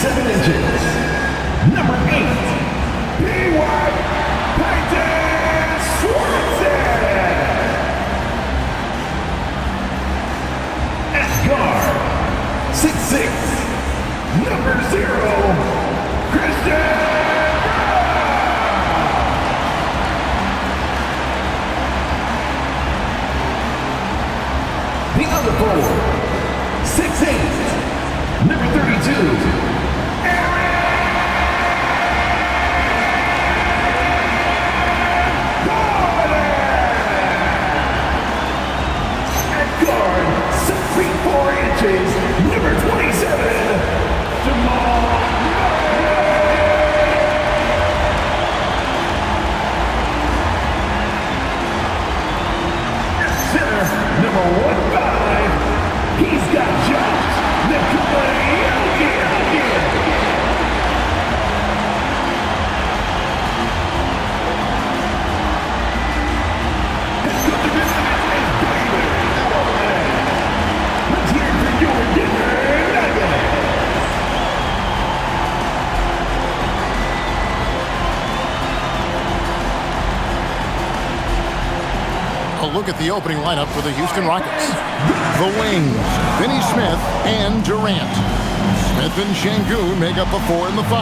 7 inches. Number 8, PY at guard, 6'6", number 0, Christian. The other forward, 6'8", number 32, number 27, Jamal center, number 15, he's got Josh A look at the opening lineup for the Houston Rockets. The wings, Finney Smith and Durant. Smith and Şengün make up the 4 and the 5.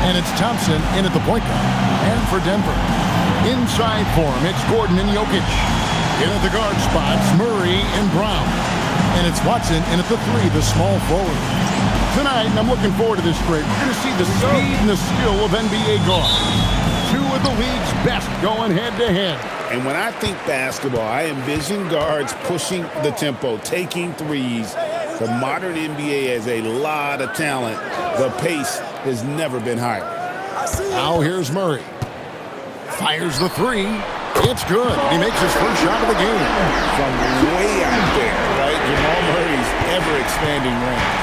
And it's Thompson in at the point guard. And for Denver, inside for him, it's Gordon and Jokic. In at the guard spots, Murray and Brown. And it's Watson in at the 3, the small forward. Tonight, I'm looking forward to this break. We're going to see the speed and the skill of NBA guards. 2 of the league's best going head-to-head. And when I think basketball, I envision guards pushing the tempo, taking threes. The modern NBA has a lot of talent. The pace has never been higher. Now here's Murray. Fires the 3. It's good. He makes his first shot of the game. From way out there, right? Jamal Murray's ever-expanding range.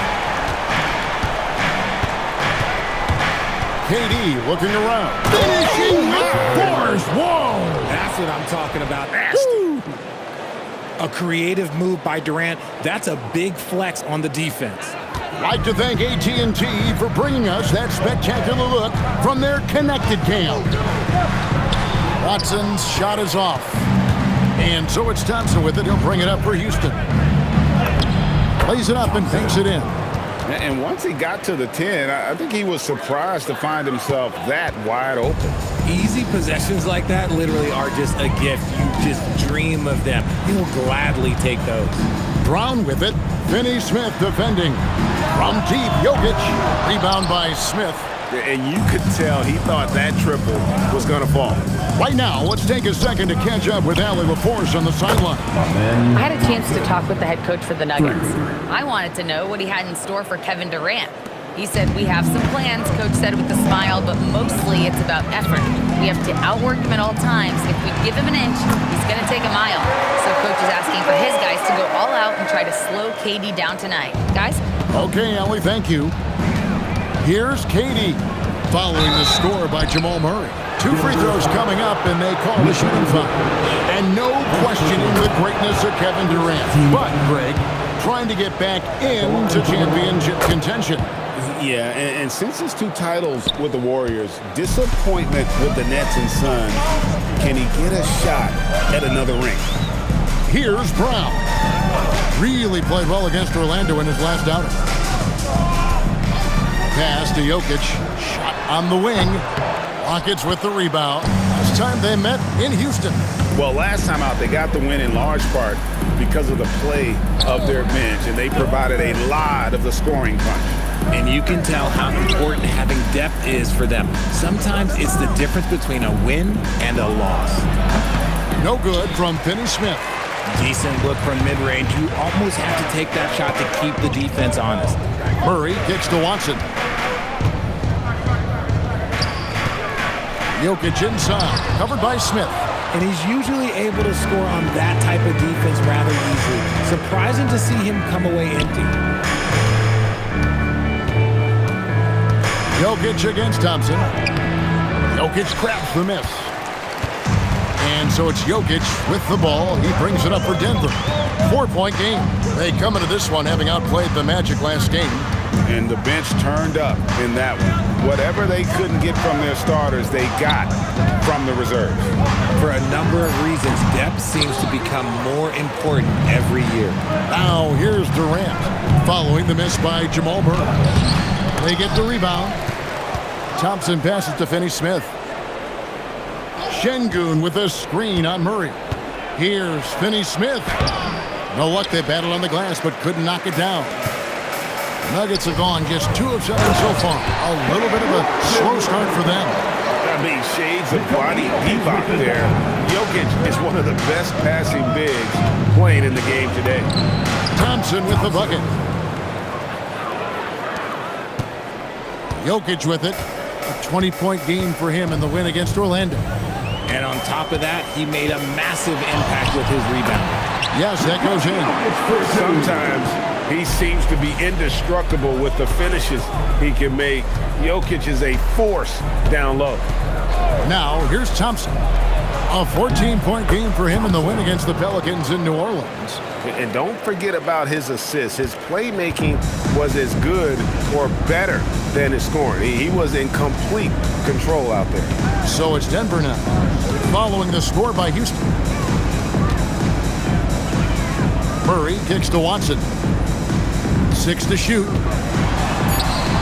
KD looking around. Finishing force. Whoa! That's what I'm talking about. A creative move by Durant. That's a big flex on the defense. Like to thank AT&T for bringing us that spectacular look from their connected cam. Watson's shot is off. And so it's Thompson with it. He'll bring it up for Houston. Plays it up and takes it in. And once he got to the 10, I think he was surprised to find himself that wide open. Easy possessions like that literally are just a gift. You just dream of them. He'll gladly take those. Brown with it. Finney Smith defending. From deep, Jokic. Rebound by Smith. And you could tell he thought that triple was going to fall. Right now, let's take a second to catch up with Allie LaForce on the sideline. I had a chance to talk with the head coach for the Nuggets. I wanted to know what he had in store for Kevin Durant. He said, we have some plans, Coach said with a smile, but mostly it's about effort. We have to outwork him at all times. If we give him an inch, he's going to take a mile. So Coach is asking for his guys to go all out and try to slow KD down tonight. Guys? Okay, Allie, thank you. Here's KD, following the score by Jamal Murray. 2 free throws coming up, and they call the shooting foul. And no questioning the greatness of Kevin Durant. But, Greg, trying to get back into championship contention. Yeah, and since his 2 titles with the Warriors, disappointment with the Nets and Suns, can he get a shot at another ring? Here's Brown. Really played well against Orlando in his last outing. Pass to Jokic. Shot on the wing. Rockets with the rebound. Last time they met in Houston. Well, last time out, they got the win in large part because of the play of their bench, and they provided a lot of the scoring punch. And you can tell how important having depth is for them. Sometimes it's the difference between a win and a loss. No good from Finney Smith. Decent look from mid-range. You almost have to take that shot to keep the defense honest. Murray kicks to Watson. Jokic inside, covered by Smith. And he's usually able to score on that type of defense rather easily. Surprising to see him come away empty. Jokic against Thompson. Jokic grabs the miss. And so it's Jokic with the ball. He brings it up for Denver. 4-point game. They come into this one having outplayed the Magic last game. And the bench turned up in that one. Whatever they couldn't get from their starters, they got from the reserves. For a number of reasons, depth seems to become more important every year. Now here's Durant, following the miss by Jamal Murray. They get the rebound. Thompson passes to Finney-Smith. Şengün with a screen on Murray. Here's Finney-Smith. No luck, they battled on the glass, but couldn't knock it down. Nuggets have gone just 2 of 7 so far. A little bit of a slow start for them. I mean, shades of body deep out there. Jokic is one of the best passing bigs playing in the game today. Thompson with the bucket. Jokic with it. A 20-point game for him in the win against Orlando. And on top of that, he made a massive impact with his rebounding. Yes, that goes in. Sometimes he seems to be indestructible with the finishes he can make. Jokic is a force down low. Now, here's Thompson. A 14-point game for him in the win against the Pelicans in New Orleans. And don't forget about his assists. His playmaking was as good or better than his scoring. He was in complete control out there. So it's Denver now, following the score by Houston. Murray kicks to Watson. 6 to shoot.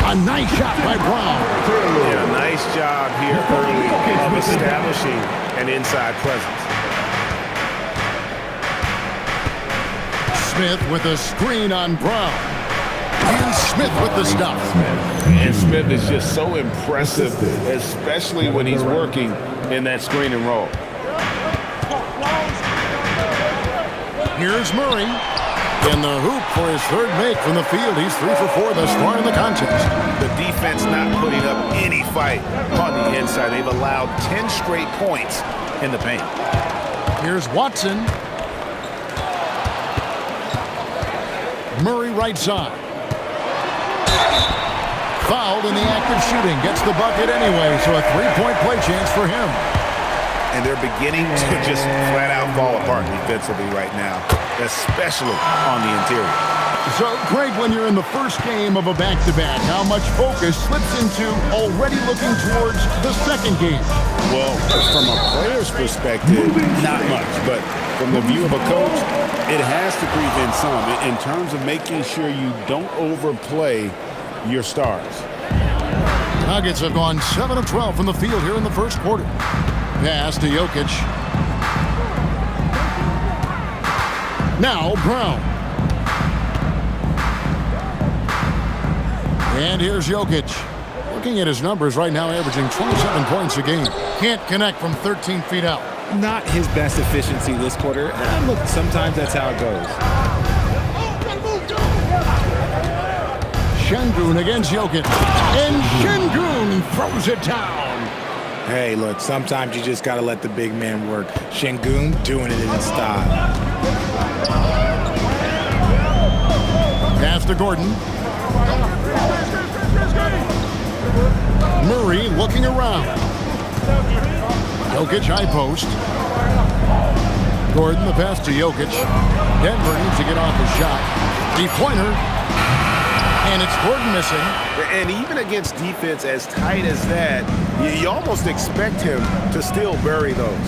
A nice shot by Brown. Yeah, nice job here early of establishing an inside presence. Smith with a screen on Brown. And Smith with the stop. And Smith is just so impressive, especially when he's working in that screen and roll. Here's Murray. In the hoop for his 3rd make from the field. He's 3 for 4 thus far in the contest. The defense not putting up any fight on the inside. They've allowed 10 straight points in the paint. Here's Watson. Murray right side. Fouled in the act of shooting. Gets the bucket anyway, so a 3-point play chance for him. And they're beginning to just flat out fall apart defensively right now, especially on the interior. So, Greg, when you're in the first game of a back-to-back, how much focus slips into already looking towards the second game? Well, from a player's perspective, not much. But from the view of a coach, it has to creep in some in terms of making sure you don't overplay your stars. Nuggets have gone 7 of 12 from the field here in the first quarter. Pass to Jokic. Now Brown. And here's Jokic. Looking at his numbers right now, averaging 27 points a game. Can't connect from 13 feet out. Not his best efficiency this quarter. Look, sometimes that's how it goes. Şengün against Jokic. And Şengün throws it down. Hey, look, sometimes you just got to let the big man work. Şengün doing it in style. Pass to Gordon. Murray looking around. Jokic high post. Gordon the pass to Jokic. Denver needs to get off the shot. Three-pointer. And it's Gordon missing. And even against defense as tight as that, you almost expect him to still bury those.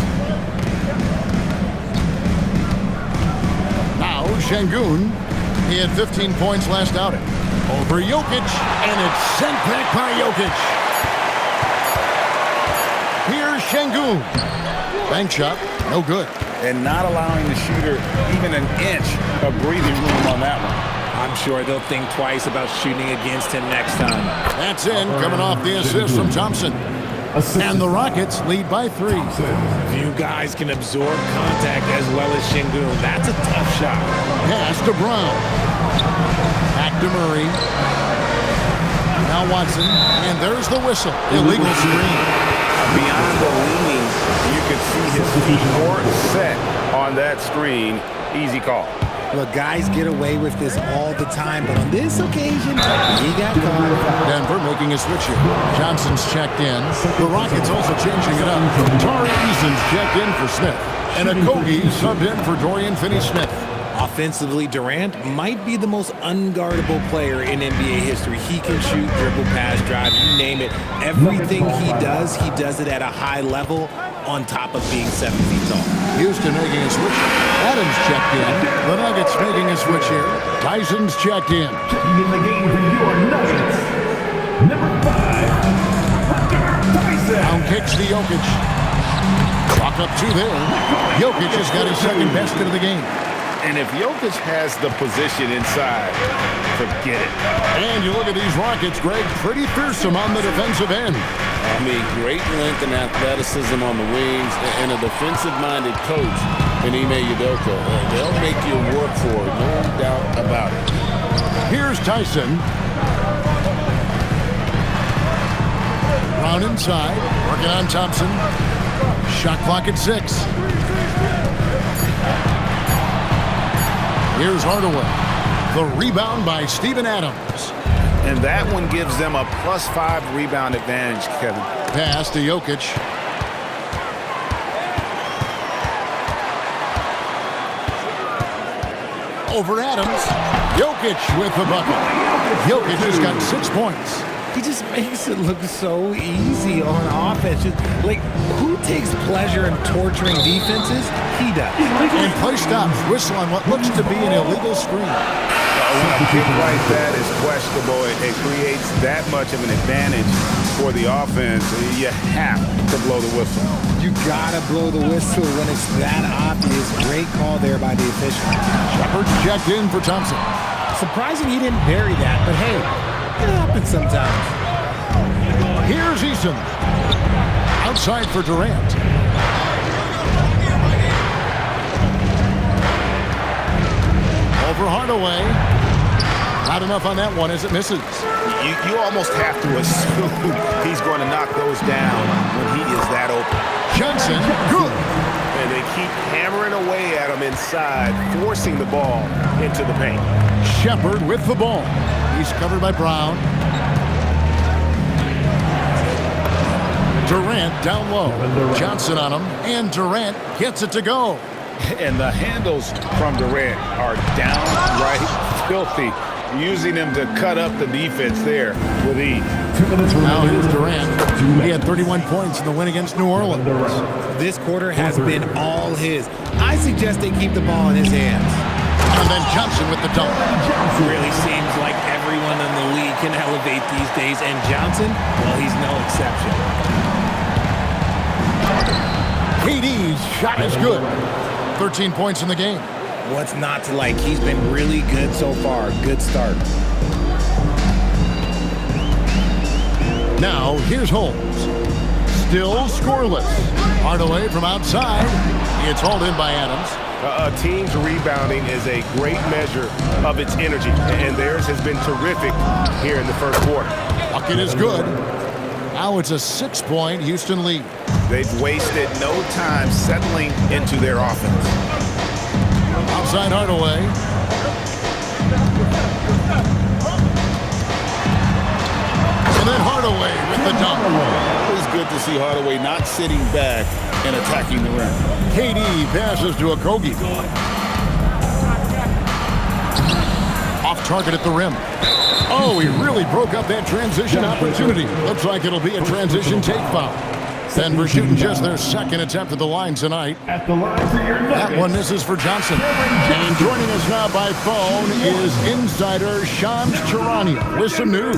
Now Şengün. He had 15 points last outing. Over Jokic, and it's sent back by Jokic. Here's Şengün. Bank shot, no good. And not allowing the shooter even an inch of breathing room on that one. I'm sure they'll think twice about shooting against him next time. That's in, coming off the assist from Thompson. And the Rockets lead by 3. Few guys can absorb contact as well as Şengün. That's a tough shot. Pass to Brown. Back to Murray. Now Watson. And there's the whistle. Illegal screen. Beyond the leaning, you could see his feet more set on that screen. Easy call. Look, guys get away with this all the time, but on this occasion, he got caught. Denver making a switch here. Johnson's checked in. The Rockets also changing it up. Tari Eason's checked in for Smith. And Okogie subbed in for Dorian Finney-Smith. Offensively, Durant might be the most unguardable player in NBA history. He can shoot, dribble, pass, drive, you name it. Everything he does it at a high level on top of being 7 feet tall. Houston making a switch. Adams checked in. The Nuggets making a switch here. Tyson's checked in. Checking in the game for your Nuggets. Number 5, Hunter Tyson. Down kicks to Jokic. Clock up 2 there. Jokic has got his second best of the game. And if Jokic has the position inside, forget it. And you look at these Rockets, Greg, pretty fearsome on the defensive end. I mean, great length and athleticism on the wings, and a defensive-minded coach in Ime Udoka. They'll make you work for it, no doubt about it. Here's Tyson. Brown inside, working on Thompson. Shot clock at 6. Here's Hardaway. The rebound by Steven Adams. And that one gives them a +5 rebound advantage, Kevin. Pass to Jokic. Over Adams. Jokic with the bucket. Jokic has got 6 points. He just makes it look so easy on offense. Like, who takes pleasure in torturing defenses? He does. And play stops. Whistle on what looks to be an illegal screen. When a pick like that is questionable, it creates that much of an advantage for the offense. You have to blow the whistle. You gotta blow the whistle when it's that obvious. Great call there by the official. Shepard's checked in for Thompson. Surprising he didn't bury that, but hey, it happens sometimes. Here's Eason. Outside for Durant. Over Hardaway. Not enough on that one as it misses. You almost have to assume he's going to knock those down when he is that open. Johnson, good. And they keep hammering away at him inside, forcing the ball into the paint. Shepard with the ball. He's covered by Brown. Durant down low. Johnson on him, and Durant gets it to go. And the handles from Durant are downright filthy, using him to cut up the defense there with ease. 2 minutes remaining. Now here's Durant. He had 31 points in the win against New Orleans. This quarter has been all his. I suggest they keep the ball in his hands. And then Johnson with the dunk. Really seems like everyone in the league can elevate these days, and Johnson, well, he's no exception. KD's shot is good. 13 points in the game. What's not to like? He's been really good so far. Good start. Now, here's Holmes. Still scoreless. Hardaway from outside. It's hauled in by Adams. A team's rebounding is a great measure of its energy, and theirs has been terrific here in the first quarter. Bucket is good. Now it's a 6-point Houston lead. They've wasted no time settling into their offense. Outside Hardaway. And then Hardaway with the dunk. Always good to see Hardaway not sitting back and attacking the rim. KD passes to Okogie. Off target at the rim. Oh, he really broke up that transition opportunity. Looks like it'll be a transition take foul. Denver shooting just their second attempt at the line tonight. At the line for your Nuggets. That one misses for Johnson. And joining us now by phone is insider Shams Charania with some news.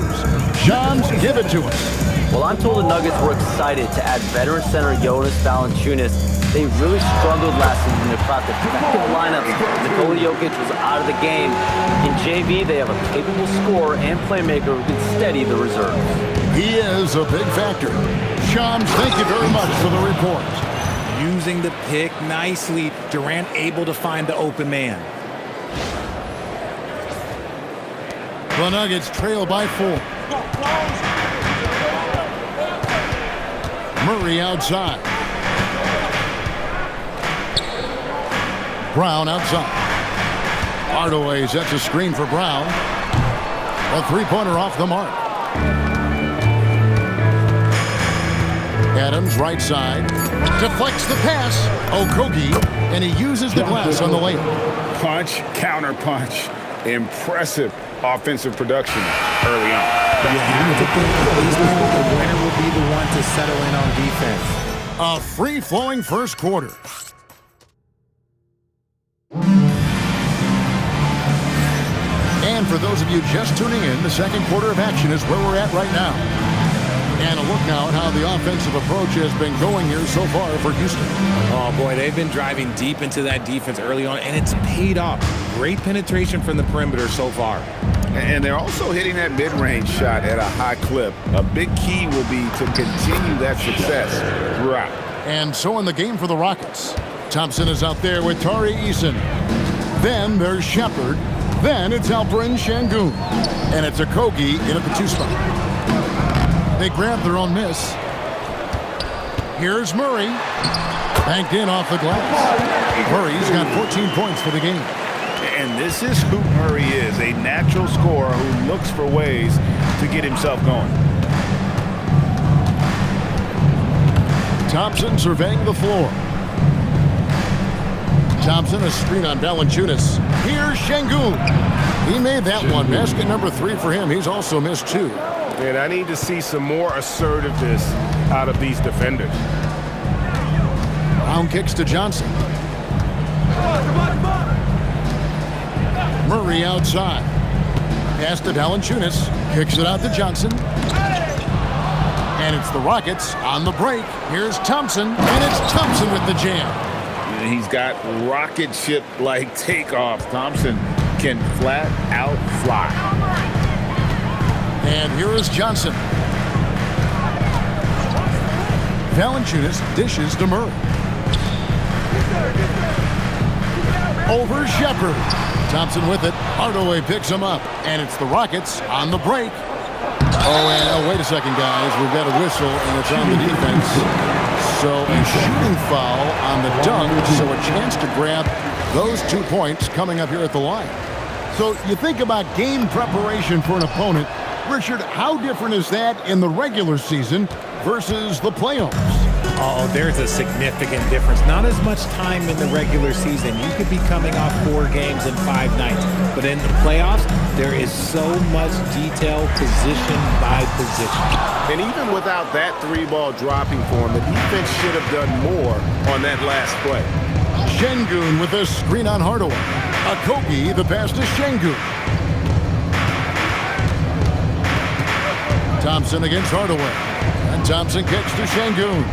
Shams, give it to us. Well, I'm told the Nuggets were excited to add veteran center Jonas Valanciunas. They really struggled last season to craft effective lineups. Nikola Jokic was out of the game. In JV, they have a capable scorer and playmaker who can steady the reserves. He is a big factor. Shams, thank you very much for the report. Using the pick nicely. Durant able to find the open man. The Nuggets trail by 4. Murray outside. Brown outside. Hardaway sets a screen for Brown. A three-pointer off the mark. Adams right side. Deflects the pass. Okogie, and he uses the glass on the layup. punch, counter punch. Impressive offensive production early on. You have to think at this point the winner will be the one to settle in on defense. A free-flowing first quarter. And for those of you just tuning in, the second quarter of action is where we're at right now. And a look now at how the offensive approach has been going here so far for Houston. Oh, boy, they've been driving deep into that defense early on, and it's paid off. Great penetration from the perimeter so far. And they're also hitting that mid-range shot at a high clip. A big key will be to continue that success throughout. And so in the game for the Rockets, Thompson is out there with Tari Eason. Then there's Shepard. Then it's Alperen Şengün. And it's Okogie in at the 2 spot. They grab their own miss. Here's Murray. Banked in off the glass. Murray's got 14 points for the game. And this is who Murray is, a natural scorer who looks for ways to get himself going. Thompson surveying the floor. Thompson, a screen on Valanciunas. Here's Şengün. He made that one. Basket number 3 for him. He's also missed 2. And I need to see some more assertiveness out of these defenders. Brown kicks to Johnson. Murray outside. Pass to Valanciunas. Kicks it out to Johnson. And it's the Rockets on the break. Here's Thompson. And it's Thompson with the jam. And he's got rocket ship-like takeoff. Thompson can flat out fly. And here is Johnson. Valanciunas dishes to Murray. Over Shepard. Thompson with it. Hardaway picks him up. And it's the Rockets on the break. Oh, wait a second, guys. We've got a whistle, and it's on the defense. So a shooting foul on the dunk. So a chance to grab those 2 points coming up here at the line. So you think about game preparation for an opponent. Richard, how different is that in the regular season versus the playoffs? Oh, there's a significant difference. Not as much time in the regular season. You could be coming off 4 games in 5 nights. But in the playoffs, there is so much detail position by position. And even without that 3-ball dropping for him, the defense should have done more on that last play. Şengün with a screen on Hardaway. Okogie, the pass to Şengün. Thompson against Hardaway. And Thompson kicks to Şengün.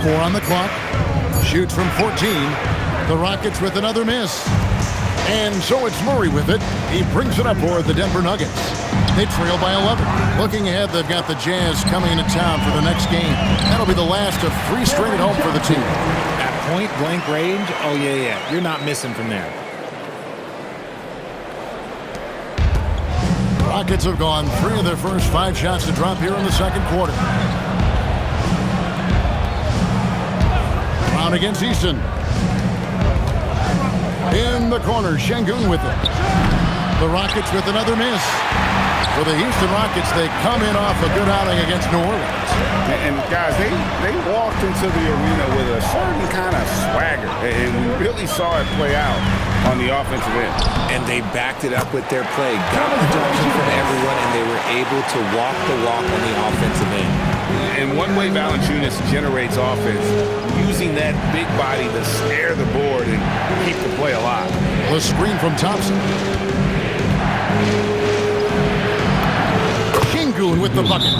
4 on the clock. Shoots from 14. The Rockets with another miss. And so it's Murray with it. He brings it up for the Denver Nuggets. They trail by 11. Looking ahead, they've got the Jazz coming into town for the next game. That'll be the last of 3 straight at home for the team. At point-blank range, oh, yeah. You're not missing from there. Rockets have gone 3 of their first 5 shots to drop here in the second quarter. Brown against Eason. In the corner, Şengün with it. The Rockets with another miss. For the Houston Rockets, they come in off a good outing against New Orleans. And guys, they walked into the arena with a certain kind of swagger. And we really saw it play out on the offensive end. And they backed it up with their play. Got production from everyone, and they were able to walk the walk on the offensive end. And one way Valanciunas generates offense, using that big body to snare the board and keep the play alive. The screen from Thompson. Şengün with the bucket.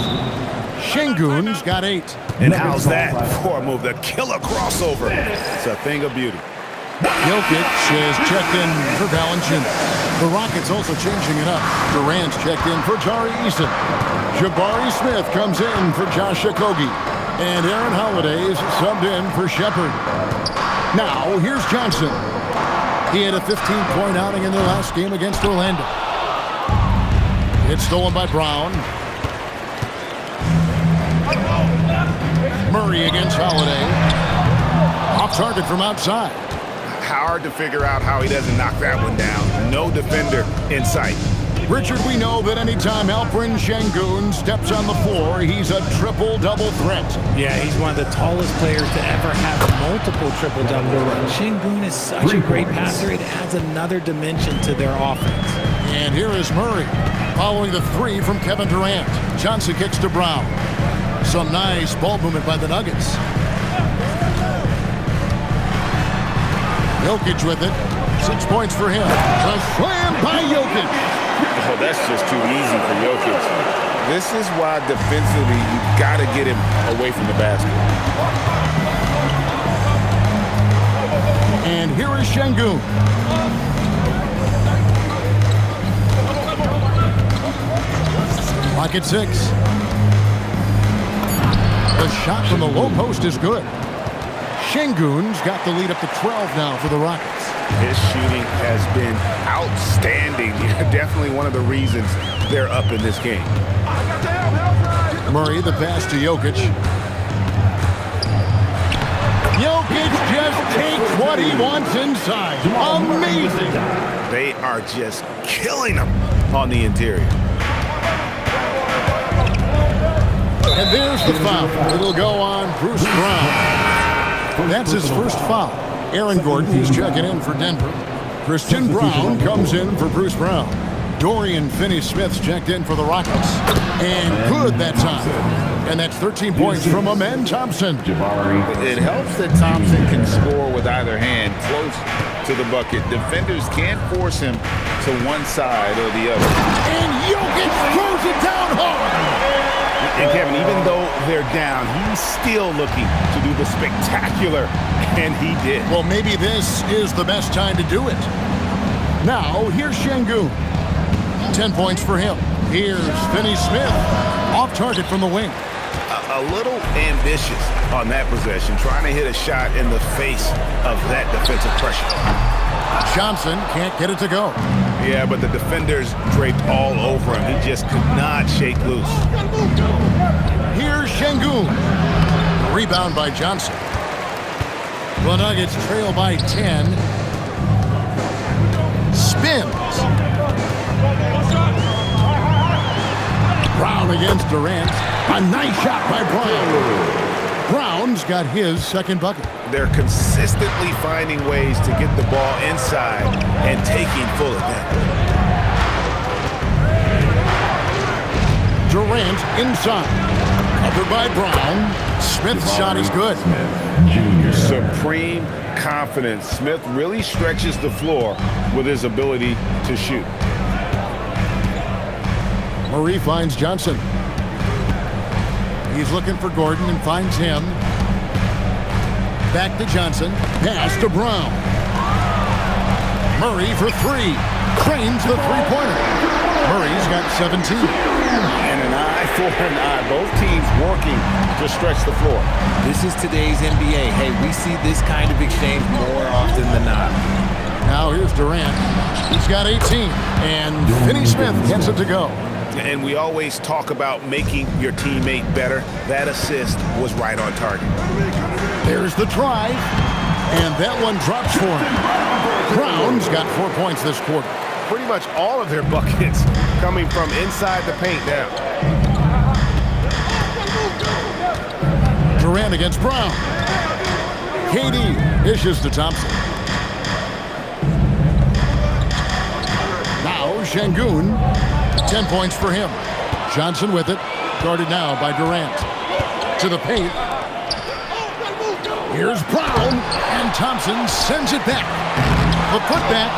Şengün's got 8. And how's that for a move? The killer crossover. It's a thing of beauty. Jokic is checked in for Valanciunas. The Rockets also changing it up. Durant's checked in for Tari Eason. Jabari Smith comes in for Josh Okogie. And Aaron Holiday's subbed in for Shepard. Now, here's Johnson. He had a 15-point outing in their last game against Orlando. It's stolen by Brown. Murray against Holiday. Off target from outside. Hard to figure out how he doesn't knock that one down. No defender in sight. Richard, we know that anytime Alperen Şengün steps on the floor, he's a triple-double threat. Yeah, he's one of the tallest players to ever have multiple triple-doubles. Şengün is such a great passer, it adds another dimension to their offense. And here is Murray, following the three from Kevin Durant. Johnson kicks to Brown. Some nice ball movement by the Nuggets. Jokic with it. 6 points for him. A slam by Jokic. Oh, that's just too easy for Jokic. This is why defensively you got to get him away from the basket. And here is Şengün. Rocket 6. The shot from the low post is good. Şengün's got the lead up to 12 now for the Rockets. His shooting has been outstanding. Definitely one of the reasons they're up in this game. Murray, the pass to Jokic. Jokic just takes what he wants inside. Amazing. They are just killing him on the interior. And there's the foul. It'll go on Bruce Brown. That's his first foul. Aaron Gordon, he's checking in for Denver. Christian Brown comes in for Bruce Brown. Dorian Finney-Smith's checked in for the Rockets. And good that time. And that's 13 points from Amen Thompson. It helps that Thompson can score with either hand close to the bucket. Defenders can't force him to one side or the other. And Jokic throws it down hard. And Kevin, even though they're down, he's still looking to do the spectacular, and he did. Well, maybe this is the best time to do it. Now, here's Şengün. 10 points for him. Here's Finney-Smith. Off target from the wing. A little ambitious on that possession, trying to hit a shot in the face of that defensive pressure. Johnson can't get it to go. Yeah, but the defenders draped all over him. He just could not shake loose. Here's Şengün. Rebound by Johnson. The Nuggets trail by 10. Spins. Brown against Durant. A nice shot by Brown. Brown's got his second bucket. They're consistently finding ways to get the ball inside and taking full advantage. Durant inside. Covered by Brown. Smith's shot is good. Supreme confidence. Smith really stretches the floor with his ability to shoot. Murray finds Johnson. He's looking for Gordon and finds him. Back to Johnson. Pass to Brown. Murray for three. Cranes the three-pointer. Murray's got 17. And an eye for an eye. Both teams working to stretch the floor. This is today's NBA. Hey, we see this kind of exchange more often than not. Now here's Durant. He's got 18. And Finney-Smith gets it to go. And we always talk about making your teammate better. That assist was right on target. There's the drive. And that one drops for him. Brown's got 4 points this quarter. Pretty much all of their buckets coming from inside the paint now. Durant against Brown. KD dishes to Thompson. Now Şengün. 10 points for him. Johnson with it. Guarded now by Durant. To the paint. Here's Brown. And Thompson sends it back. The putback.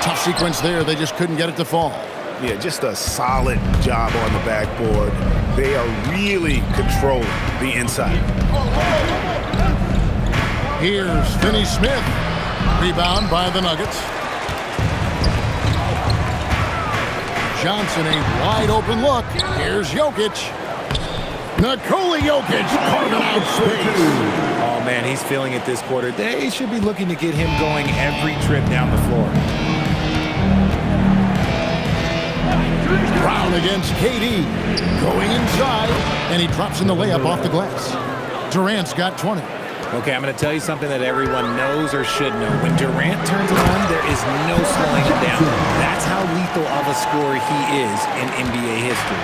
Tough sequence there. They just couldn't get it to fall. Yeah, just a solid job on the backboard. They are really controlling the inside. Here's Finney-Smith. Rebound by the Nuggets. Johnson, a wide open look. Here's Jokic. Nikola Jokic carving out space. Oh, man, he's feeling it this quarter. They should be looking to get him going every trip down the floor. Brown against KD. Going inside, and he drops in the layup off the glass. Durant's got 20. Okay, I'm going to tell you something that everyone knows or should know. When Durant turns it on, there is no slowing him down. That's how lethal of a scorer he is in NBA history.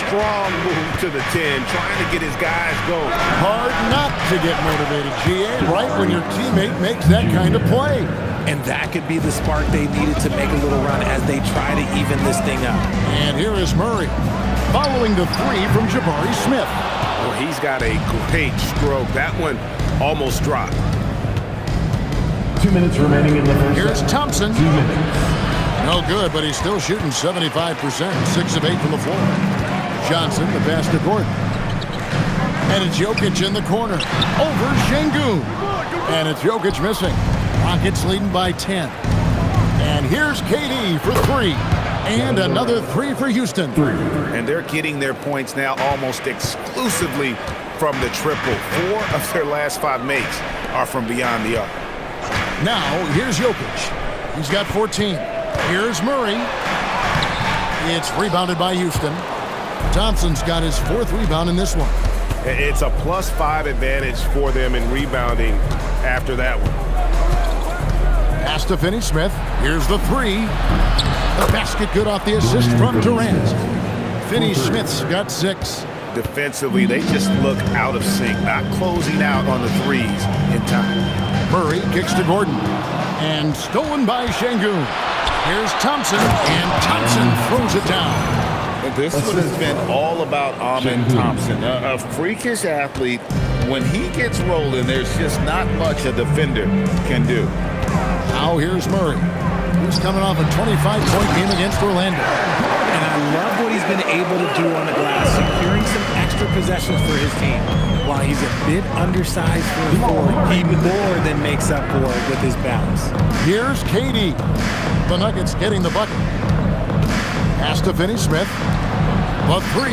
Strong move to the 10, trying to get his guys going. Hard not to get motivated, GA, right when your teammate makes that kind of play. And that could be the spark they needed to make a little run as they try to even this thing up. And here is Murray, following the three from Jabari Smith. Well, he's got a great stroke. That one almost dropped. 2 minutes remaining in the first. Here's Thompson. 2 minutes. No good, but he's still shooting 75%, 6 of 8 from the floor. Johnson, the pass to Gordon. And it's Jokic in the corner. Over Şengün. And it's Jokic missing. Rockets leading by 10. And here's KD for 3. And another 3 for Houston. And they're getting their points now almost exclusively from the triple. 4 of their last 5 makes are from beyond the arc. Now, here's Jokic. He's got 14. Here's Murray. It's rebounded by Houston. Thompson's got his 4th rebound in this one. It's a +5 advantage for them in rebounding after that one. Pass to Finney-Smith. Here's the 3. The basket good off the assist from Durant. Finney-Smith's got 6. Defensively, they just look out of sync, not closing out on the threes in time. Murray kicks to Gordon. And stolen by Şengün. Here's Thompson, and Thompson throws it down. This one has been all about Amen Thompson, a freakish athlete. When he gets rolling, there's just not much a defender can do. Now here's Murray, who's coming off a 25-point game against Orlando. And I love what he's been able to do on the glass, securing some extra possessions for his team. While he's a bit undersized for a forward, he more than makes up for it with his balance. Here's KD. The Nuggets getting the bucket. Pass to Finney-Smith. The 3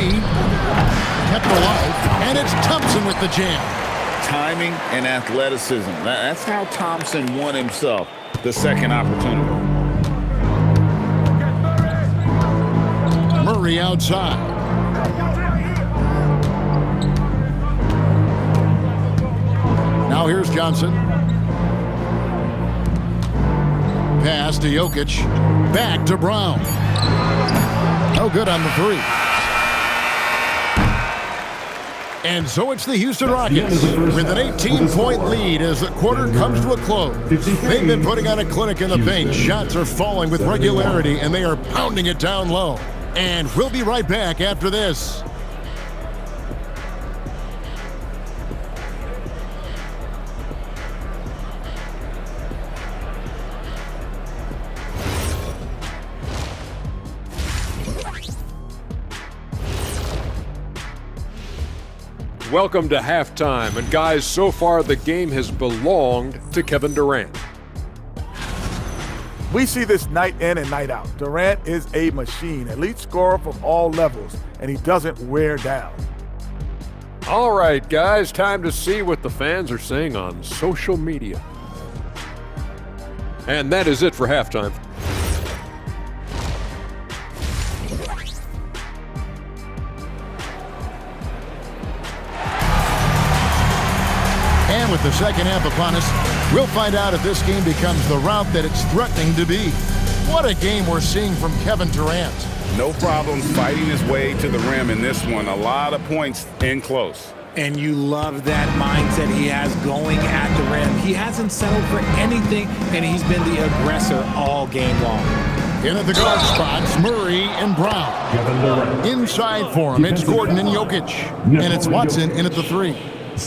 kept alive, and it's Thompson with the jam. Timing and athleticism. That's how Thompson won himself the second opportunity. Murray outside. Now here's Johnson. Pass to Jokic. Back to Brown. No good on the 3. And so it's the Houston Rockets with an 18-point lead as the quarter comes to a close. They've been putting on a clinic in the paint. Shots are falling with regularity, and they are pounding it down low. And we'll be right back after this. Welcome to halftime, and guys, so far the game has belonged to Kevin Durant. We see this night in and night out. Durant is a machine, elite scorer from all levels, and he doesn't wear down. All right, guys, time to see what the fans are saying on social media. And that is it for halftime. And with the second half upon us, we'll find out if this game becomes the rout that it's threatening to be. What a game we're seeing from Kevin Durant. No problems fighting his way to the rim in this one. A lot of points in close. And you love that mindset he has going at the rim. He hasn't settled for anything, and he's been the aggressor all game long. In at the guard spots, Murray and Brown. Inside for him, it's Gordon and Jokic. And it's Watson in at the 3.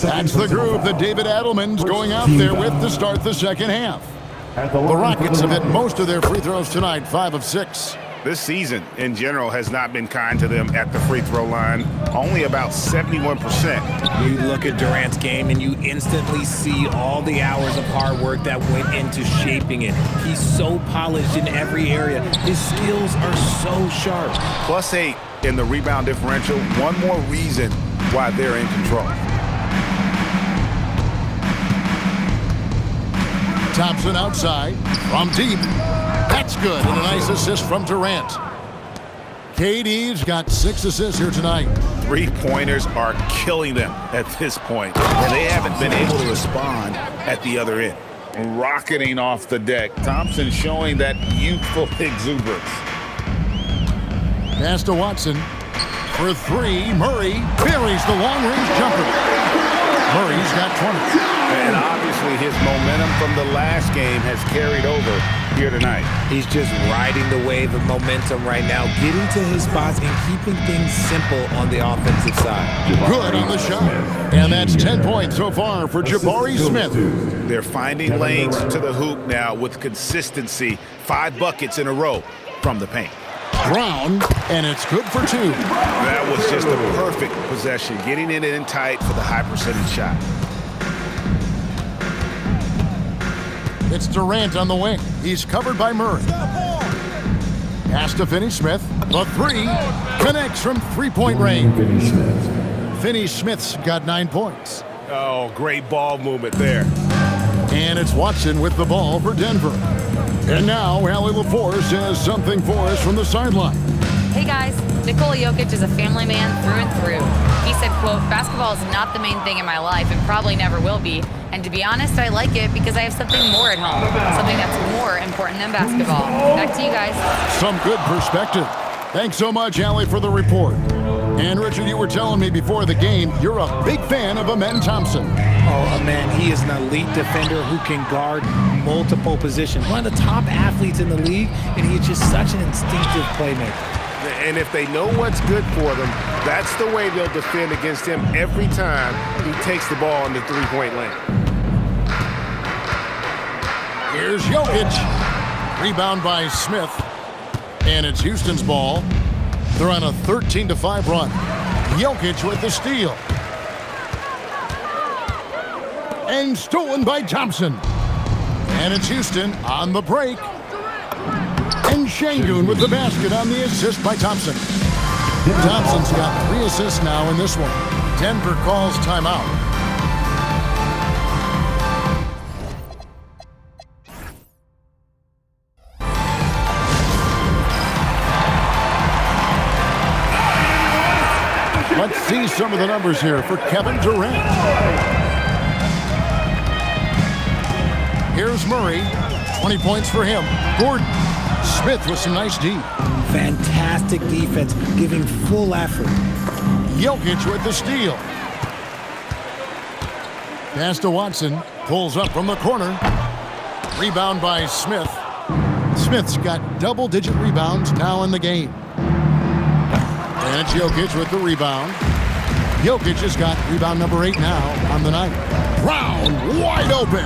That's the groove that David Adelman's going out there with to start the second half. The Rockets have hit most of their free throws tonight, 5 of 6. This season, in general, has not been kind to them at the free throw line. Only about 71%. You look at Durant's game and you instantly see all the hours of hard work that went into shaping it. He's so polished in every area. His skills are so sharp. +8 in the rebound differential. One more reason why they're in control. Thompson outside from deep. That's good, and a nice assist from Durant. KD's got 6 assists here tonight. Three-pointers are killing them at this point, and they haven't been able to respond at the other end. Rocketing off the deck. Thompson showing that youthful exuberance. Pass to Watson. For 3, Murray buries the long-range jumper. Murray's got 20. And obviously his momentum from the last game has carried over here tonight. He's just riding the wave of momentum right now, getting to his spots and keeping things simple on the offensive side. Good on the shot. And that's 10 points so far for Jabari Smith. They're finding lanes to the hoop now with consistency. 5 buckets in a row from the paint. Brown, and it's good for 2. That was just a perfect possession, getting it in tight for the high percentage shot. It's Durant on the wing. He's covered by Murray. Pass to Finney-Smith. The 3 connects from three-point range. Finney-Smith's got 9 points. Oh, great ball movement there. And it's Watson with the ball for Denver. And now Allie LaForce has something for us from the sideline. Hey guys, Nikola Jokic is a family man through and through. He said, quote, "Basketball is not the main thing in my life and probably never will be. And to be honest, I like it because I have something more at home, something that's more important than basketball." Back to you guys. Some good perspective. Thanks so much, Allie, for the report. And Richard, you were telling me before the game, you're a big fan of Amen Thompson. Oh, man, he is an elite defender who can guard multiple positions. One of the top athletes in the league, and he is just such an instinctive playmaker. And if they know what's good for them, that's the way they'll defend against him every time he takes the ball in the three-point lane. Here's Jokic. Rebound by Smith. And it's Houston's ball. They're on a 13-5 run. Jokic with the steal. And stolen by Thompson. And it's Houston on the break. And Şengün with the basket on the assist by Thompson. Thompson's got 3 assists now in this one. Denver calls timeout. Let's see some of the numbers here for Kevin Durant. Here's Murray. 20 points for him. Gordon. Smith with some nice D. Fantastic defense, giving full effort. Jokic with the steal. Pass to Watson. Pulls up from the corner. Rebound by Smith. Smith's got double-digit rebounds now in the game. And it's Jokic with the rebound. Jokic has got rebound number 8 now on the night. Brown wide open.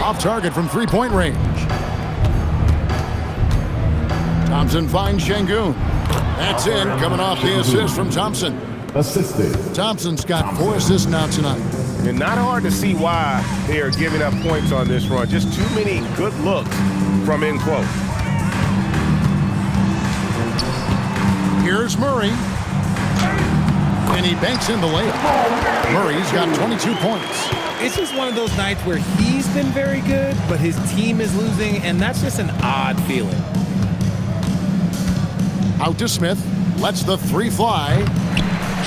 Off target from three-point range. Thompson finds Şengün. That's in, coming off the assist from Thompson. Assisted. Thompson's got 4 assists now tonight. And not hard to see why they are giving up points on this run. Just too many good looks from in close. Here's Murray. And he banks in the layup. Murray's got 22 points. It's just one of those nights where he's been very good, but his team is losing, and that's just an odd feeling. Out to Smith. Lets the 3 fly.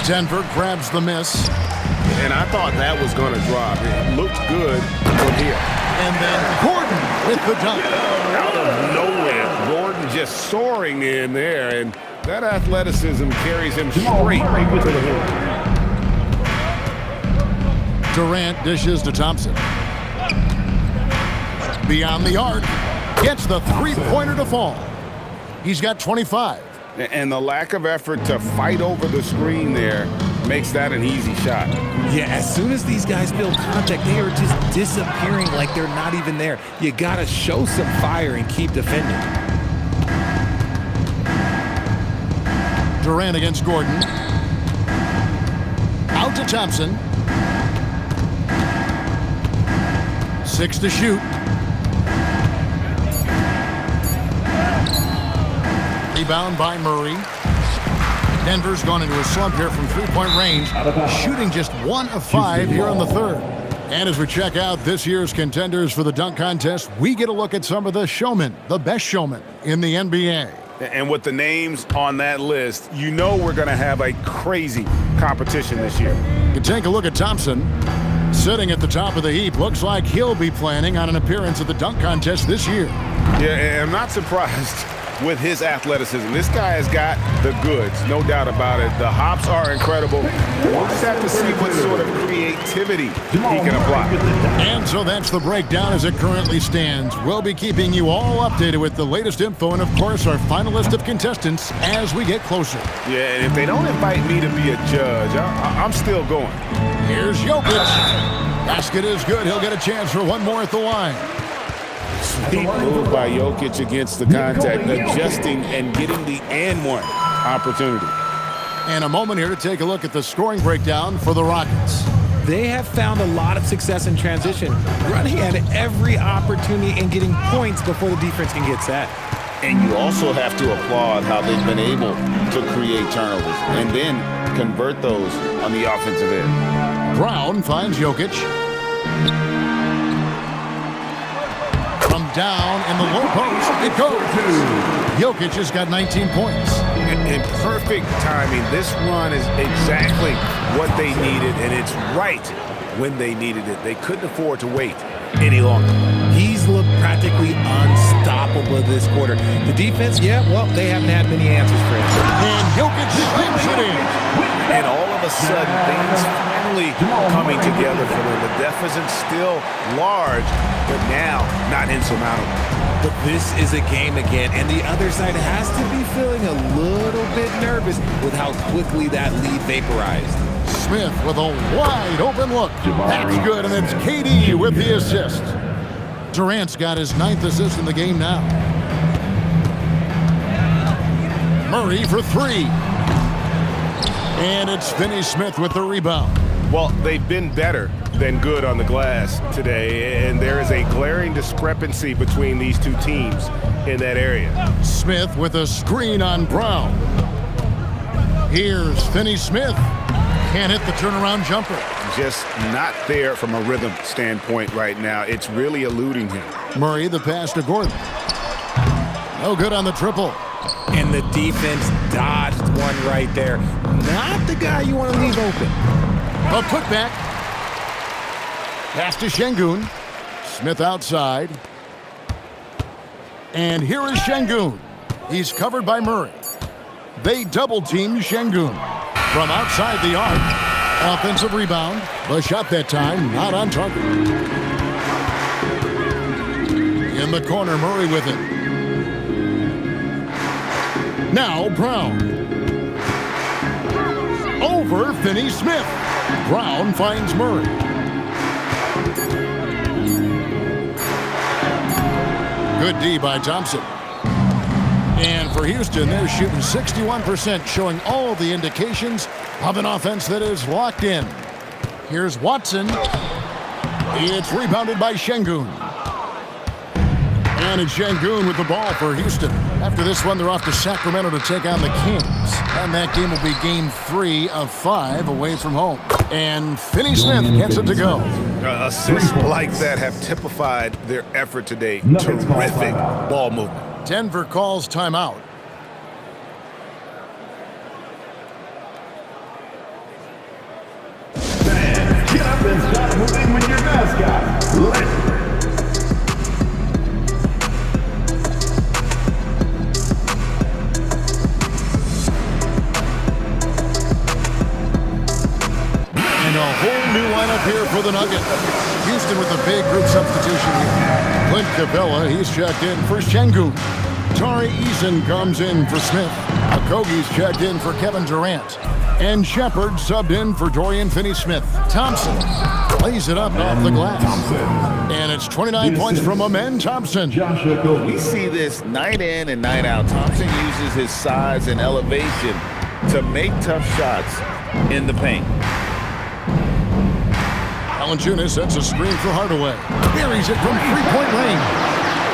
Denver grabs the miss. And I thought that was going to drop. It looked good from here. And then Gordon with the dunk. Out of nowhere, Gordon just soaring in there, and that athleticism carries him straight to the hoop. Durant dishes to Thompson. Beyond the arc. Gets the three-pointer to fall. He's got 25. And the lack of effort to fight over the screen there makes that an easy shot. Yeah, as soon as these guys feel contact, they are just disappearing like they're not even there. You got to show some fire and keep defending. Durant against Gordon. Out to Thompson. 6 to shoot. Rebound by Murray. Denver's gone into a slump here from three-point range, shooting just 1 of 5 here in the third. And as we check out this year's contenders for the dunk contest, we get a look at some of the showmen, the best showmen in the NBA. And with the names on that list, you know we're going to have a crazy competition this year. You take a look at Thompson. Sitting at the top of the heap, looks like he'll be planning on an appearance at the dunk contest this year. Yeah, and I'm not surprised with his athleticism. This guy has got the goods, no doubt about it. The hops are incredible. We'll just have to see what sort of creativity he can apply. And so that's the breakdown as it currently stands. We'll be keeping you all updated with the latest info and, of course, our final list of contestants as we get closer. Yeah, and if they don't invite me to be a judge, I'm still going. Here's Jokic. Basket is good. He'll get a chance for one more at the line. Sweet move by Jokic against the contact, adjusting and getting the and one opportunity. And a moment here to take a look at the scoring breakdown for the Rockets. They have found a lot of success in transition, running at every opportunity and getting points before the defense can get set. And you also have to applaud how they've been able to create turnovers and then convert those on the offensive end. Brown finds Jokic. From down in the low post, it goes. Jokic has got 19 points. In perfect timing. This run is exactly what they needed, and it's right when they needed it. They couldn't afford to wait any longer. He's looked practically unstoppable this quarter. The defense, yeah, well, they haven't had many answers for him. And Jokic slams it in. And all of a sudden, things finally coming together for them. The deficit's still large, but now not insurmountable. But this is a game again, and the other side has to be feeling a little bit nervous with how quickly that lead vaporized. Smith with a wide open look. That's good, and it's KD with the assist. Durant's got his 9th assist in the game now. Murray for 3. And it's Finney Smith with the rebound. Well, they've been better than good on the glass today, and there is a glaring discrepancy between these two teams in that area. Smith with a screen on Brown. Here's Finney Smith. Can't hit the turnaround jumper. Just not there from a rhythm standpoint right now. It's really eluding him. Murray the pass to Gordon. No good on the triple. And the defense dodged one right there. Not the guy you want to leave open. A putback. Pass to Şengün. Smith outside. And here is Şengün. He's covered by Murray. They double-team Şengün. From outside the arc. Offensive rebound. The shot that time, not on target. In the corner, Murray with it. Now Brown. Over Finney Smith. Brown finds Murray. Good D by Thompson. And for Houston, they're shooting 61%, showing all the indications of an offense that is locked in. Here's Watson. It's rebounded by Şengün. And it's Şengün with the ball for Houston. After this one, they're off to Sacramento to take on the Kings. And that game will be game 3 of 5 away from home. And Finney Smith gets it to go. Assists like that have typified their effort today. Terrific ball movement. Denver calls timeout. Fans, get up and start moving with your mascot. Let's And a whole new lineup here for the Nuggets. Houston with a big group substitution here. Clint Capella, he's checked in for Şengün. Tari Eason comes in for Smith. Okogie's checked in for Kevin Durant. And Shepard subbed in for Dorian Finney-Smith. Thompson lays it up off the glass. And it's 29 points from Amen Thompson. We see this night in and night out. Thompson uses his size and elevation to make tough shots in the paint. Valanciunas sets a screen for Hardaway. Buries it from three-point range.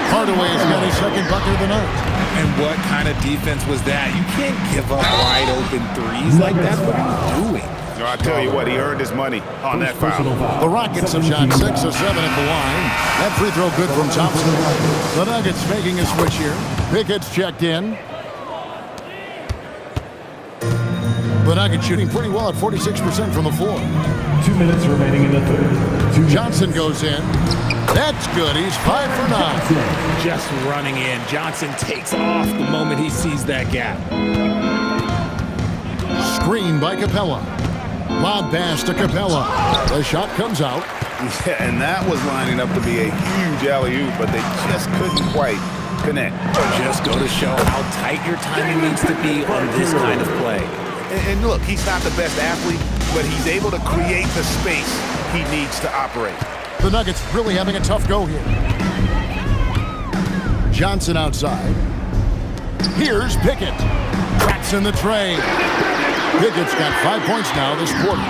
Hardaway has got his second bucket of the night. And what kind of defense was that? You can't give up wide open threes like that. What are you doing? No, I tell you what, he earned his money on that foul. The Rockets have shot 6 of 7 at the line. That free throw good from Thompson. The Nuggets making a switch here. Pickett's checked in. The Nuggets shooting pretty well at 46% from the floor. 2 minutes remaining in the third. Johnson goes in. That's good. He's 5 for 9. Just running in. Johnson takes off the moment he sees that gap. Screen by Capella. Lob pass to Capella. The shot comes out. Yeah, and that was lining up to be a huge alley-oop, but they just couldn't quite connect. Just go to show how tight your timing needs to be on this kind of play. And look, he's not the best athlete, but he's able to create the space he needs to operate. The Nuggets really having a tough go here. Johnson outside. Here's Pickett. Cracks in the tray. Pickett's got 5 points now this quarter.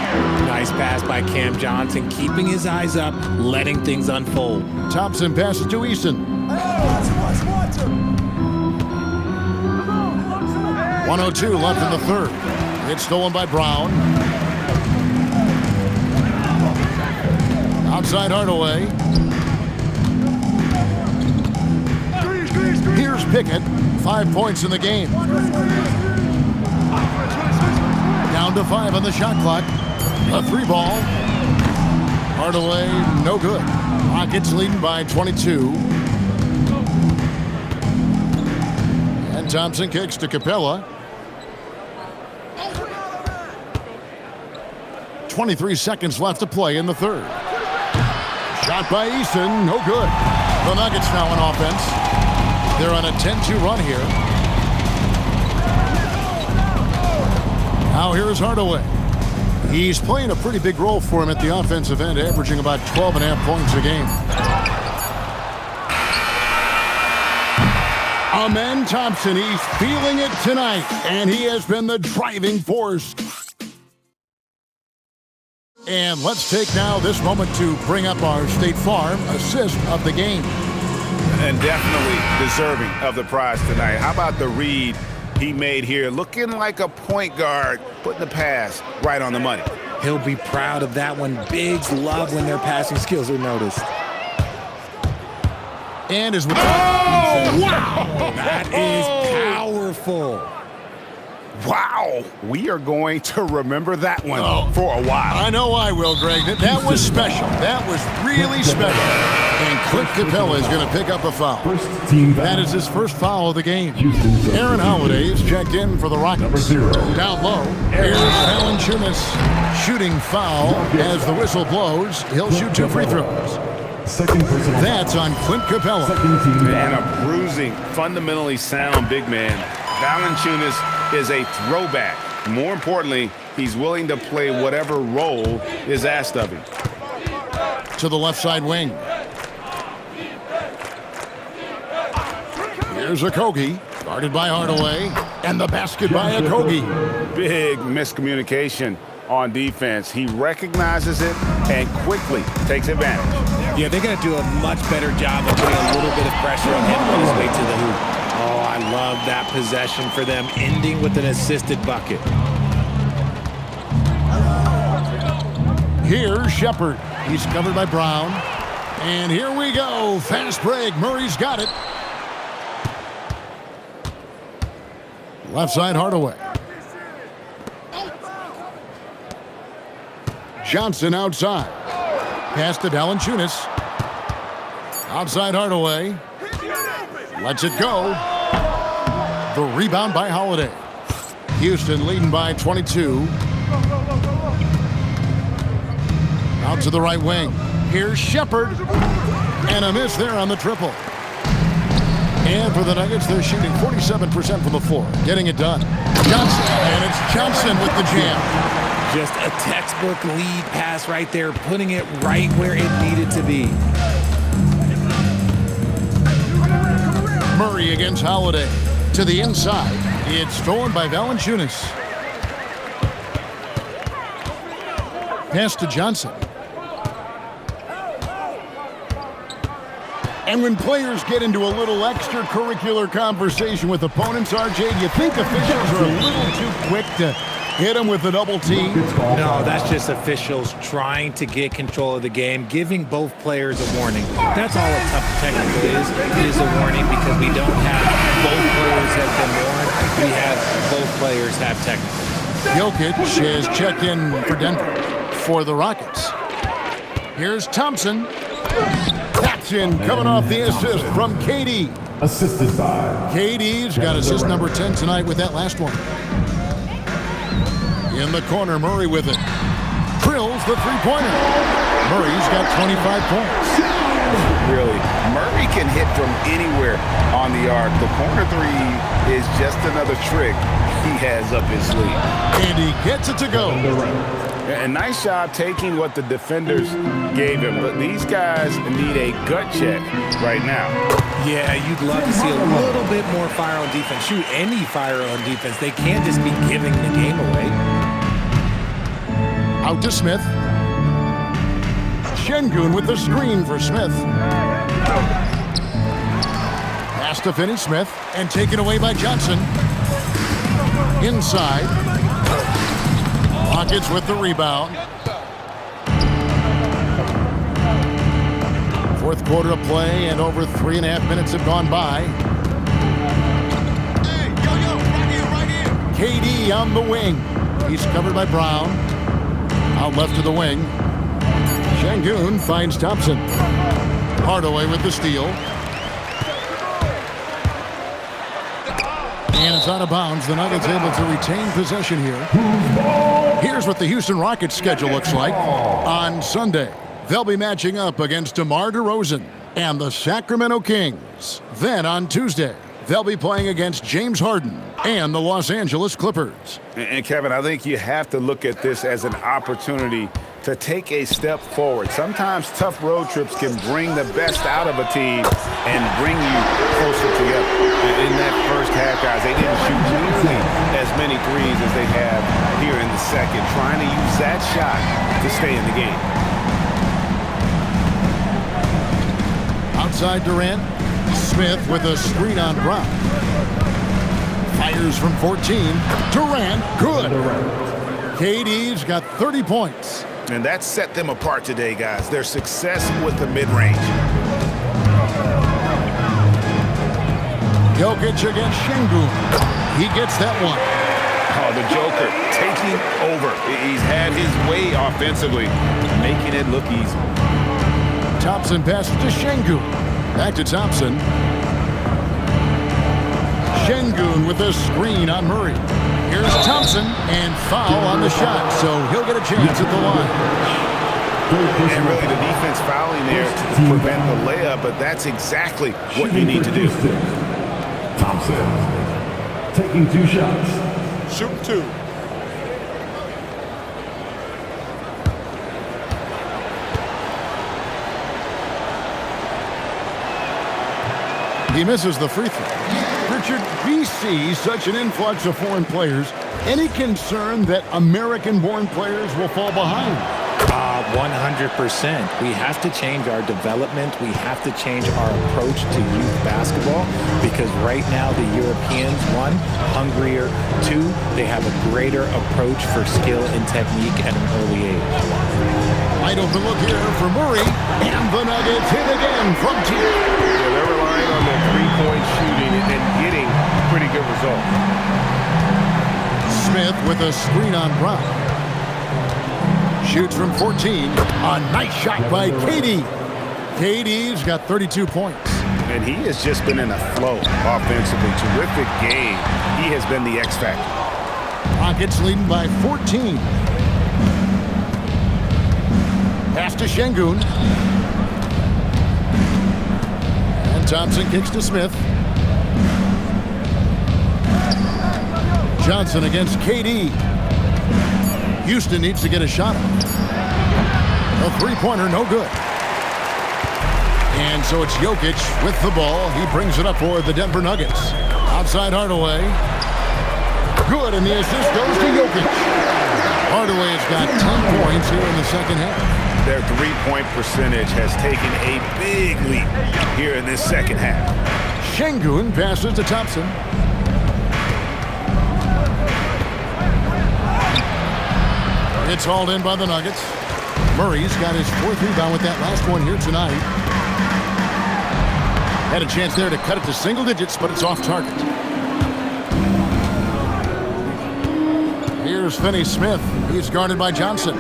Nice pass by Cam Johnson, keeping his eyes up, letting things unfold. Thompson passes to Easton. 1:02 left in the third. It's stolen by Brown. Outside Hardaway. Here's Pickett. 5 points in the game. Down to 5 on the shot clock. A 3-ball. Hardaway, no good. Rockets leading by 22. And Thompson kicks to Capella. 23 seconds left to play in the third. Shot by Easton, no good. The Nuggets now on offense. They're on a 10-2 run here. Now here's Hardaway. He's playing a pretty big role for him at the offensive end, averaging about 12.5 points a game. Amen Thompson, he's feeling it tonight, and he has been the driving force. And let's take now this moment to bring up our State Farm assist of the game. And definitely deserving of the prize tonight. How about the read he made here? Looking like a point guard, putting the pass right on the money. He'll be proud of that one. Bigs love when their passing skills are noticed. And is with wow! That is powerful. Wow, we are going to remember that one for a while. I know I will, Greg. That was special. That was really special. And Clint Capella is going to pick up a foul. That is his first foul of the game. Aaron Holiday is checked in for the Rockets. Down low, here's Valanciunas. Shooting foul as the whistle blows. He'll shoot 2 free throws. That's on Clint Capella. And a bruising, fundamentally sound big man. Valanciunas is a throwback. More importantly, he's willing to play whatever role is asked of him. To the left side wing. Here's Okogie, guarded by Hardaway, and the basket by Okogie. Big miscommunication on defense. He recognizes it and quickly takes advantage. Yeah, they're going to do a much better job of putting a little bit of pressure on him on his way to the hoop. Oh, I love that possession for them, ending with an assisted bucket. Here's Shepard. He's covered by Brown. And here we go. Fast break. Murray's got it. Left side Hardaway. Johnson outside. Pass to Valanciunas. Outside Hardaway. Lets it go. The rebound by Holiday. Houston leading by 22. Out to the right wing. Here's Shepard. And a miss there on the triple. And for the Nuggets, they're shooting 47% from the floor. Getting it done. Johnson. And it's Johnson with the jam. Just a textbook lead pass right there, putting it right where it needed to be. Murray against Holiday. To the inside. It's stolen by Valanciunas. Pass to Johnson. And when players get into a little extracurricular conversation with opponents, RJ, do you think officials are a little too quick to hit them with a double team? No, that's just officials trying to get control of the game, giving both players a warning. That's all a tough technical is. It is a warning because we don't have both players have been warned. We have both players have technical. Jokic has checked in for Denver for the Rockets. Here's Thompson. That's in, coming off the assist from KD. Assisted by KD's got assist number 10 tonight with that last one. In the corner, Murray with it. Drills the three-pointer. Murray's got 25 points. Really, Murray can hit from anywhere on the arc. The corner three is just another trick he has up his sleeve. And he gets it to go. A nice job taking what the defenders gave him. But these guys need a gut check right now. Yeah, you'd love to see a little bit more fire on defense. Shoot, any fire on defense. They can't just be giving the game away. Out to Smith. Şengün with the screen for Smith. Pass to Finney Smith and taken away by Johnson. Inside. Rockets with the rebound. Fourth quarter of play and over 3.5 minutes have gone by. Hey, right here. KD on the wing. He's covered by Brown. Out left to the wing. Şengün finds Thompson. Hardaway with the steal. And it's out of bounds. The Nuggets able to retain possession here. Here's what the Houston Rockets schedule looks like on Sunday. They'll be matching up against DeMar DeRozan and the Sacramento Kings. Then on Tuesday, they'll be playing against James Harden and the Los Angeles Clippers. And Kevin, I think you have to look at this as an opportunity to take a step forward. Sometimes tough road trips can bring the best out of a team and bring you closer together. In that first half, guys, they didn't shoot nearly as many threes as they have here in the second, trying to use that shot to stay in the game. Outside Durant, Smith with a screen on Brown. Fires from 14. Durant, good. KD's got 30 points. And that set them apart today, guys. Their success with the mid-range. Jokic against Şengün. He gets that one. Oh, the Joker taking over. He's had his way offensively, making it look easy. Thompson passes to Şengün. Back to Thompson. Şengün with a screen on Murray. Here's Thompson, and foul on the shot, so he'll get a chance at the line. And really the defense fouling there to prevent the layup, but that's exactly what you need to do. Thompson taking 2 shots. Shoot 2. He misses the free throw. Richard, we see such an influx of foreign players. Any concern that American-born players will fall behind? 100%. We have to change our development. We have to change our approach to youth basketball because right now the Europeans, 1, hungrier, 2, they have a greater approach for skill and technique at an early age. Wide open look here for Murray, and the Nuggets hit again from 2. Yeah, they're relying on their three-point shooting and getting pretty good results. Smith with a screen on Brown. Shoots from 14. A nice shot by KD. KD's got 32 points. And he has just been in a flow offensively. Terrific game. He has been the X factor. Rockets leading by 14. Pass to Şengün. And Thompson kicks to Smith. Johnson against KD. Houston needs to get a shot up. A three-pointer, no good. And so it's Jokic with the ball. He brings it up for the Denver Nuggets. Outside Hardaway. Good, and the assist goes to Jokic. Hardaway has got 10 points here in the second half. Their three-point percentage has taken a big leap here in this second half. Şengün passes to Thompson. It's hauled in by the Nuggets. Murray's got his 4th rebound with that last one here tonight. Had a chance there to cut it to single digits, but it's off target. Here's Finney Smith. He's guarded by Johnson.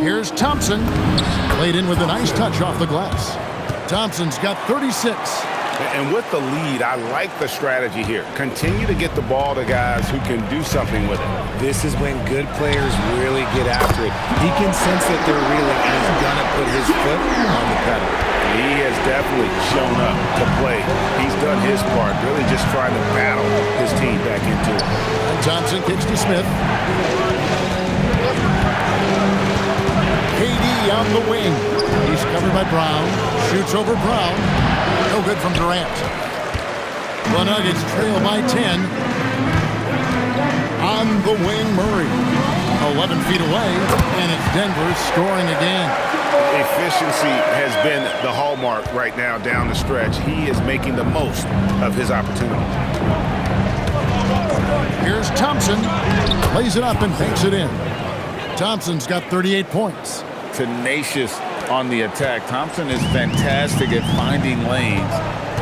Here's Thompson. Played in with a nice touch off the glass. Thompson's got 36. And with the lead, I like the strategy here. Continue to get the ball to guys who can do something with it. This is when good players really get after it. He can sense that they're reeling, and he's going to put his foot on the pedal. He has definitely shown up to play. He's done his part, really just trying to battle his team back into it. And Thompson kicks to Smith. KD on the wing. He's covered by Brown. Shoots over Brown. No good from Durant. The Nuggets trail by 10. On the wing, Murray. 11 feet away, and it's Denver scoring again. Efficiency has been the hallmark right now down the stretch. He is making the most of his opportunity. Here's Thompson. Plays it up and banks it in. Thompson's got 38 points. Tenacious on the attack. Thompson is fantastic at finding lanes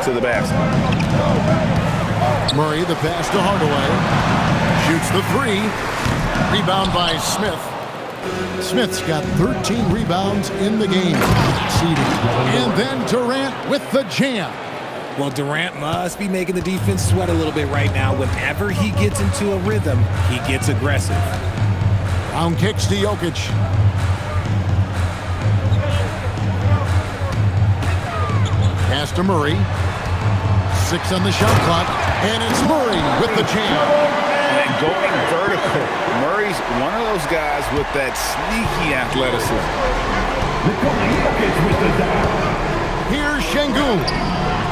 to the basket. Murray, the pass to Hardaway. Shoots the three. Rebound by Smith. Smith's got 13 rebounds in the game. And then Durant with the jam. Well, Durant must be making the defense sweat a little bit right now. Whenever he gets into a rhythm, he gets aggressive. Down kicks to Jokic. Pass to Murray. 6 on the shot clock. And it's Murray with the jam. And going vertical. Murray's one of those guys with that sneaky athleticism. Here's Şengün.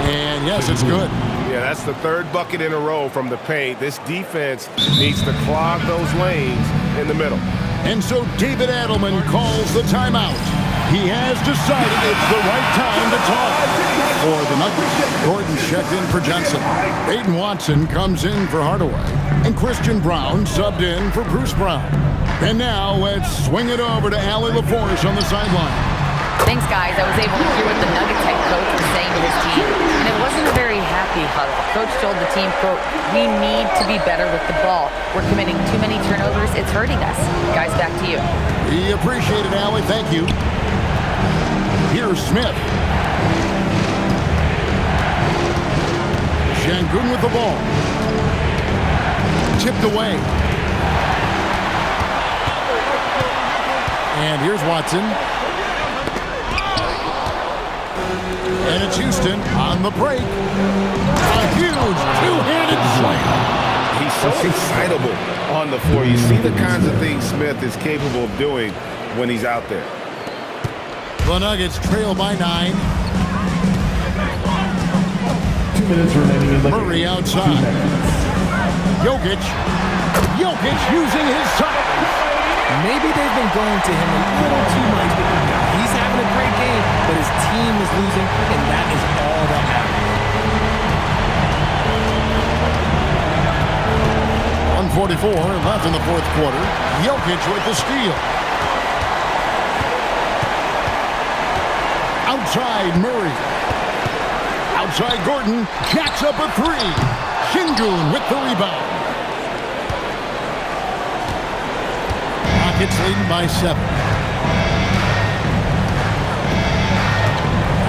And yes, it's good. Yeah, that's the third bucket in a row from the paint. This defense needs to clog those lanes in the middle. And so David Adelman calls the timeout. He has decided it's the right time to talk. For the Nuggets, Gordon checked in for Johnson. Aiden Watson comes in for Hardaway. And Christian Brown subbed in for Bruce Brown. And now let's swing it over to Allie LaForce on the sideline. Thanks, guys. I was able to hear what the Nuggets head coach was saying to his team. And it wasn't a very happy huddle. Coach told the team, quote, "We need to be better with the ball. We're committing too many turnovers. It's hurting us." Guys, back to you. We appreciate it, Allie. Thank you. Here's Smith. Şengün with the ball. Tipped away. And here's Watson. And it's Houston on the break. A huge two-handed slam. He's so excitable on the floor. You see the kinds of things Smith is capable of doing when he's out there. The Nuggets trail by 9. 2 minutes remaining in the game. Murray outside. Jokic using his size. Maybe they've been going to him a little too much. He's having a great game, but his team is losing, and that is all that matters. 1:44 left in the fourth quarter. Jokic with the steal. Outside Murray. Outside Gordon. Jacks up a three. Şengün with the rebound. Rockets leading by 7.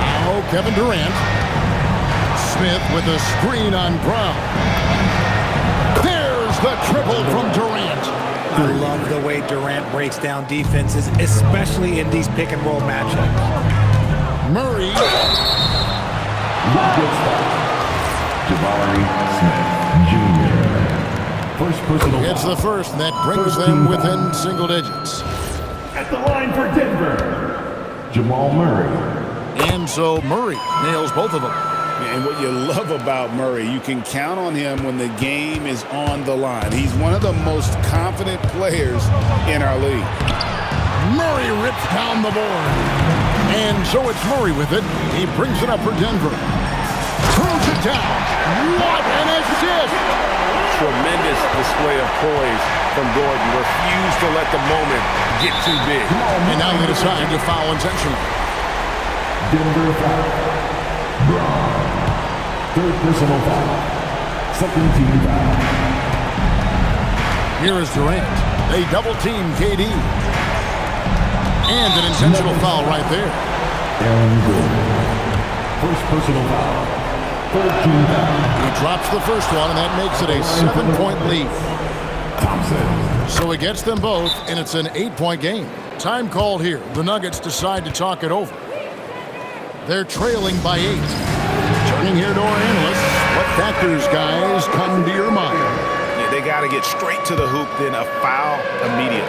Now Kevin Durant. Smith with a screen on Brown. There's the triple from Durant. I love the way Durant breaks down defenses, especially in these pick-and-roll matchups. Murray. Jabari Smith Jr. First personal It's foul. the first, and that brings them within single digits. At the line for Denver, Jamal Murray. And so Murray nails both of them. And what you love about Murray, you can count on him when the game is on the line. He's one of the most confident players in our league. Murray rips down the board. And so it's Murray with it. He brings it up for Denver. Throws it down. What an assist! Tremendous display of poise from Gordon. Refused to let the moment get too big. And now they decide to foul intentionally. Denver foul. Brown. Third personal foul. Second team foul. Here is Durant. They double-team KD. And an intentional foul right there. Aaron Gordon. First personal foul. Third team foul. He drops the first one, and that makes it a 7-point lead. Thompson. So he gets them both, and it's an 8-point game. Time called here. The Nuggets decide to talk it over. They're trailing by 8. Turning here to our analysts. What factors, guys, come to your mind? Yeah, they got to get straight to the hoop, then a foul immediately.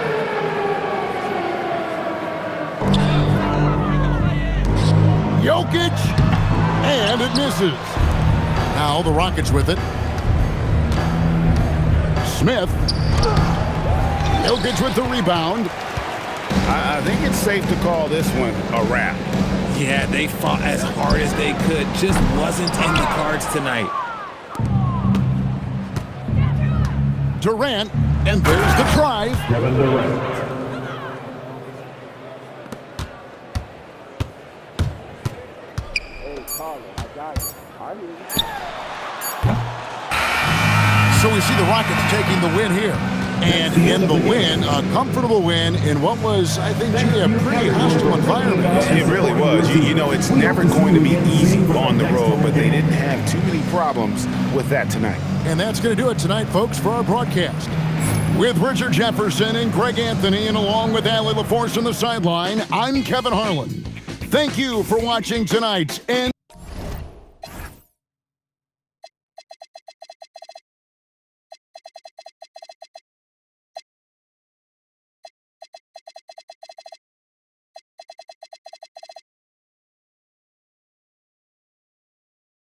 Jokic, and it misses. Now the Rockets with it. Smith. Jokic with the rebound. I think it's safe to call this one a wrap. Yeah, they fought as hard as they could. Just wasn't in the cards tonight. Durant, and there's the drive. Kevin Durant. So we see the Rockets taking the win here. And in the win, a comfortable win in what was, I think, a pretty hostile environment. It really was. You know, it's never going to be easy on the road, but they didn't have too many problems with that tonight. And that's going to do it tonight, folks, for our broadcast. With Richard Jefferson and Greg Anthony, and along with Allie LaForce on the sideline, I'm Kevin Harlan. Thank you for watching tonight's